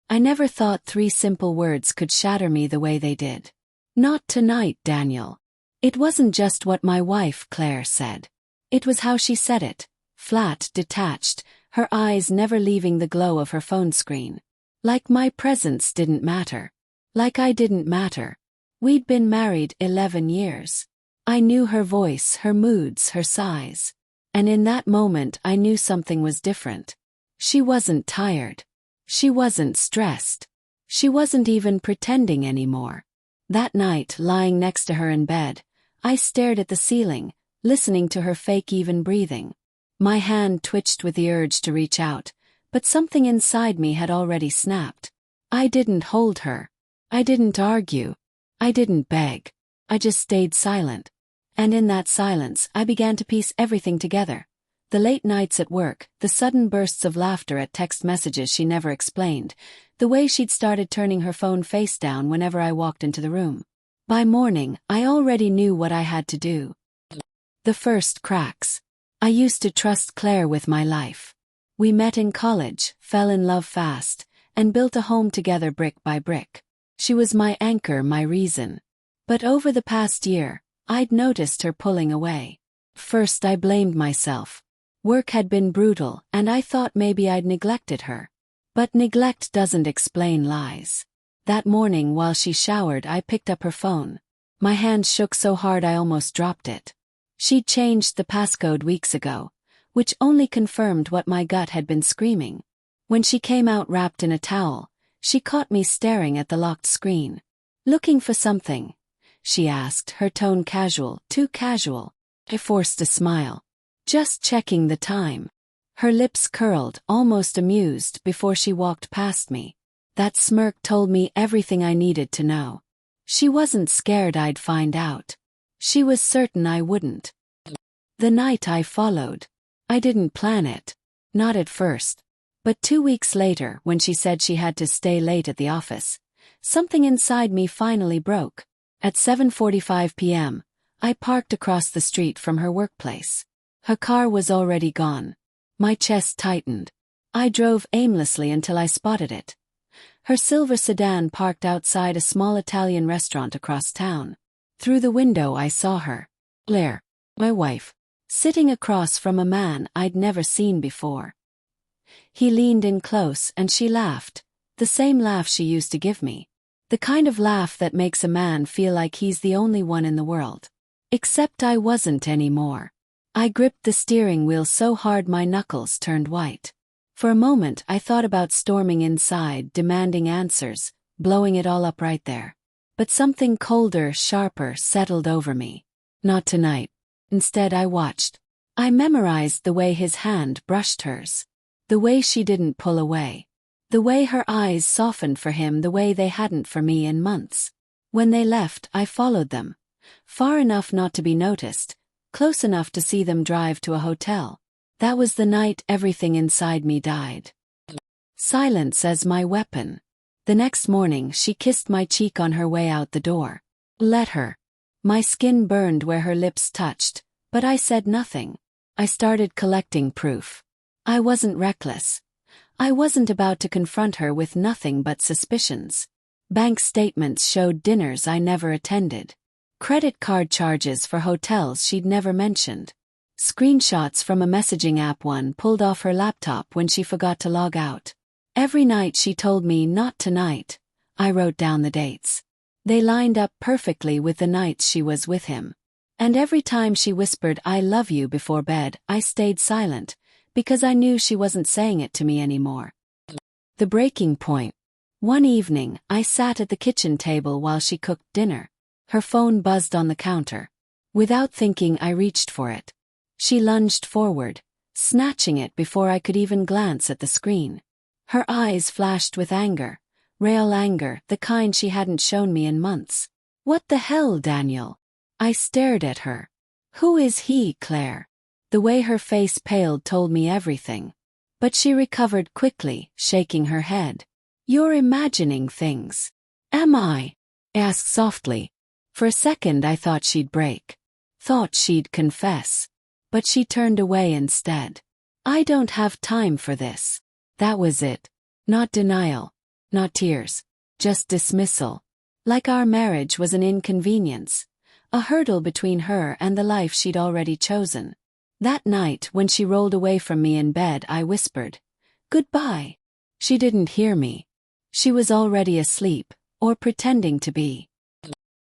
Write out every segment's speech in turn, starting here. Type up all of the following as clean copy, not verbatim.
I never thought 3 simple words could shatter me the way they did. Not tonight, Daniel. It wasn't just what my wife, Claire, said. It was how she said it. Flat, detached, her eyes never leaving the glow of her phone screen. Like my presence didn't matter. Like I didn't matter. We'd been married 11 years. I knew her voice, her moods, her sighs. And in that moment I knew something was different. She wasn't tired. She wasn't stressed. She wasn't even pretending anymore. That night, lying next to her in bed, I stared at the ceiling, listening to her fake even breathing. My hand twitched with the urge to reach out, but something inside me had already snapped. I didn't hold her. I didn't argue. I didn't beg. I just stayed silent. And in that silence, I began to piece everything together. The late nights at work, the sudden bursts of laughter at text messages she never explained, the way she'd started turning her phone face down whenever I walked into the room. By morning, I already knew what I had to do. The first cracks. I used to trust Claire with my life. We met in college, fell in love fast, and built a home together brick by brick. She was my anchor, my reason. But over the past year, I'd noticed her pulling away. First I blamed myself. Work had been brutal, and I thought maybe I'd neglected her. But neglect doesn't explain lies. That morning while she showered, I picked up her phone. My hand shook so hard I almost dropped it. She'd changed the passcode weeks ago, which only confirmed what my gut had been screaming. When she came out wrapped in a towel, she caught me staring at the locked screen. "Looking for something?" she asked, her tone casual, too casual. I forced a smile. "Just checking the time." Her lips curled, almost amused, before she walked past me. That smirk told me everything I needed to know. She wasn't scared I'd find out. She was certain I wouldn't. The night I followed. I didn't plan it. Not at first. But 2 weeks later, when she said she had to stay late at the office, something inside me finally broke. At 7:45 p.m., I parked across the street from her workplace. Her car was already gone. My chest tightened. I drove aimlessly until I spotted it. Her silver sedan parked outside a small Italian restaurant across town. Through the window I saw her. Claire, my wife, sitting across from a man I'd never seen before. He leaned in close and she laughed, the same laugh she used to give me. The kind of laugh that makes a man feel like he's the only one in the world. Except I wasn't anymore. I gripped the steering wheel so hard my knuckles turned white. For a moment I thought about storming inside, demanding answers, blowing it all up right there. But something colder, sharper settled over me. Not tonight. Instead I watched. I memorized the way his hand brushed hers. The way she didn't pull away. The way her eyes softened for him the way they hadn't for me in months. When they left, I followed them. Far enough not to be noticed, close enough to see them drive to a hotel. That was the night everything inside me died. Silence as my weapon. The next morning she kissed my cheek on her way out the door. Let her. My skin burned where her lips touched, but I said nothing. I started collecting proof. I wasn't reckless. I wasn't about to confront her with nothing but suspicions. Bank statements showed dinners I never attended. Credit card charges for hotels she'd never mentioned. Screenshots from a messaging app one pulled off her laptop when she forgot to log out. Every night she told me not tonight. I wrote down the dates. They lined up perfectly with the nights she was with him. And every time she whispered "I love you" before bed, I stayed silent, because I knew she wasn't saying it to me anymore. The breaking point. One evening, I sat at the kitchen table while she cooked dinner. Her phone buzzed on the counter. Without thinking, I reached for it. She lunged forward, snatching it before I could even glance at the screen. Her eyes flashed with anger. Real anger, the kind she hadn't shown me in months. "What the hell, Daniel?" I stared at her. "Who is he, Claire?" The way her face paled told me everything. But she recovered quickly, shaking her head. "You're imagining things." "Am I?" asked softly. For a second I thought she'd break. Thought she'd confess. But she turned away instead. "I don't have time for this." That was it. Not denial. Not tears. Just dismissal. Like our marriage was an inconvenience. A hurdle between her and the life she'd already chosen. That night, when she rolled away from me in bed, I whispered, "Goodbye." She didn't hear me. She was already asleep, or pretending to be.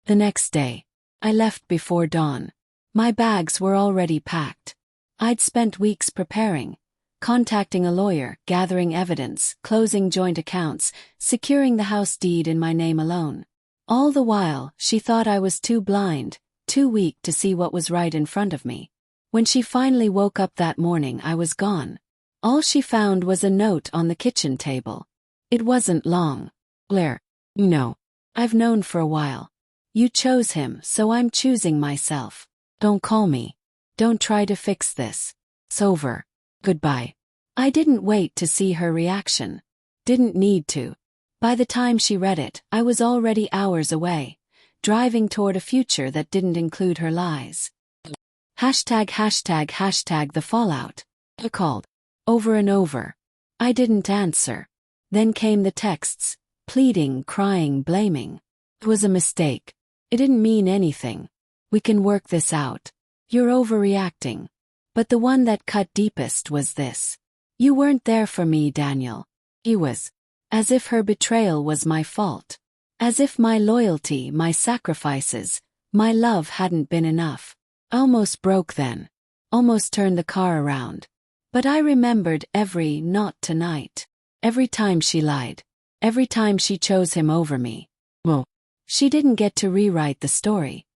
The next day, I left before dawn. My bags were already packed. I'd spent weeks preparing, contacting a lawyer, gathering evidence, closing joint accounts, securing the house deed in my name alone. All the while, she thought I was too blind, too weak to see what was right in front of me. When she finally woke up that morning, I was gone. All she found was a note on the kitchen table. It wasn't long. "Blair, you know, I've known for a while. You chose him, so I'm choosing myself. Don't call me. Don't try to fix this. It's over. Goodbye." I didn't wait to see her reaction. Didn't need to. By the time she read it, I was already hours away, driving toward a future that didn't include her lies. ####the fallout. I called. Over and over. I didn't answer. Then came the texts, pleading, crying, blaming. It was a mistake. It didn't mean anything. We can work this out. You're overreacting. But the one that cut deepest was this. You weren't there for me, Daniel. He was. As if her betrayal was my fault. As if my loyalty, my sacrifices, my love hadn't been enough. I almost broke then. Almost turned the car around. But I remembered every "not tonight." Every time she lied. Every time she chose him over me. Well, she didn't get to rewrite the story.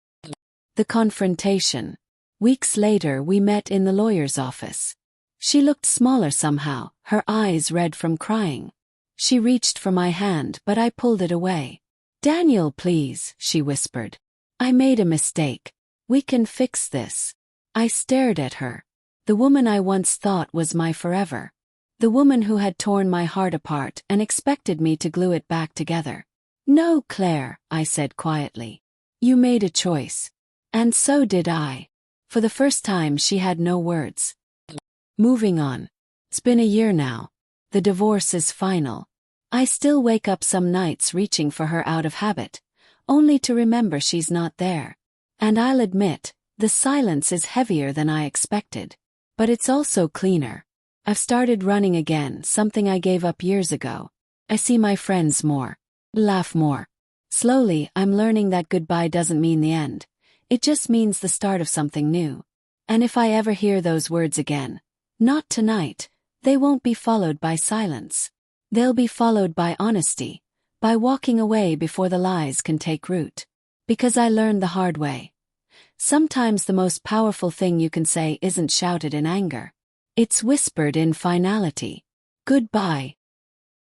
The confrontation. Weeks later, we met in the lawyer's office. She looked smaller somehow, her eyes red from crying. She reached for my hand, but I pulled it away. "Daniel, please," she whispered. "I made a mistake. We can fix this." I stared at her. The woman I once thought was my forever. The woman who had torn my heart apart and expected me to glue it back together. "No, Claire," I said quietly. "You made a choice. And so did I." For the first time, she had no words. Moving on. It's been a year now. The divorce is final. I still wake up some nights reaching for her out of habit, only to remember she's not there. And I'll admit, the silence is heavier than I expected. But it's also cleaner. I've started running again, something I gave up years ago. I see my friends more. Laugh more. Slowly, I'm learning that goodbye doesn't mean the end. It just means the start of something new. And if I ever hear those words again, "not tonight," they won't be followed by silence. They'll be followed by honesty, by walking away before the lies can take root. Because I learned the hard way. Sometimes the most powerful thing you can say isn't shouted in anger. It's whispered in finality. Goodbye.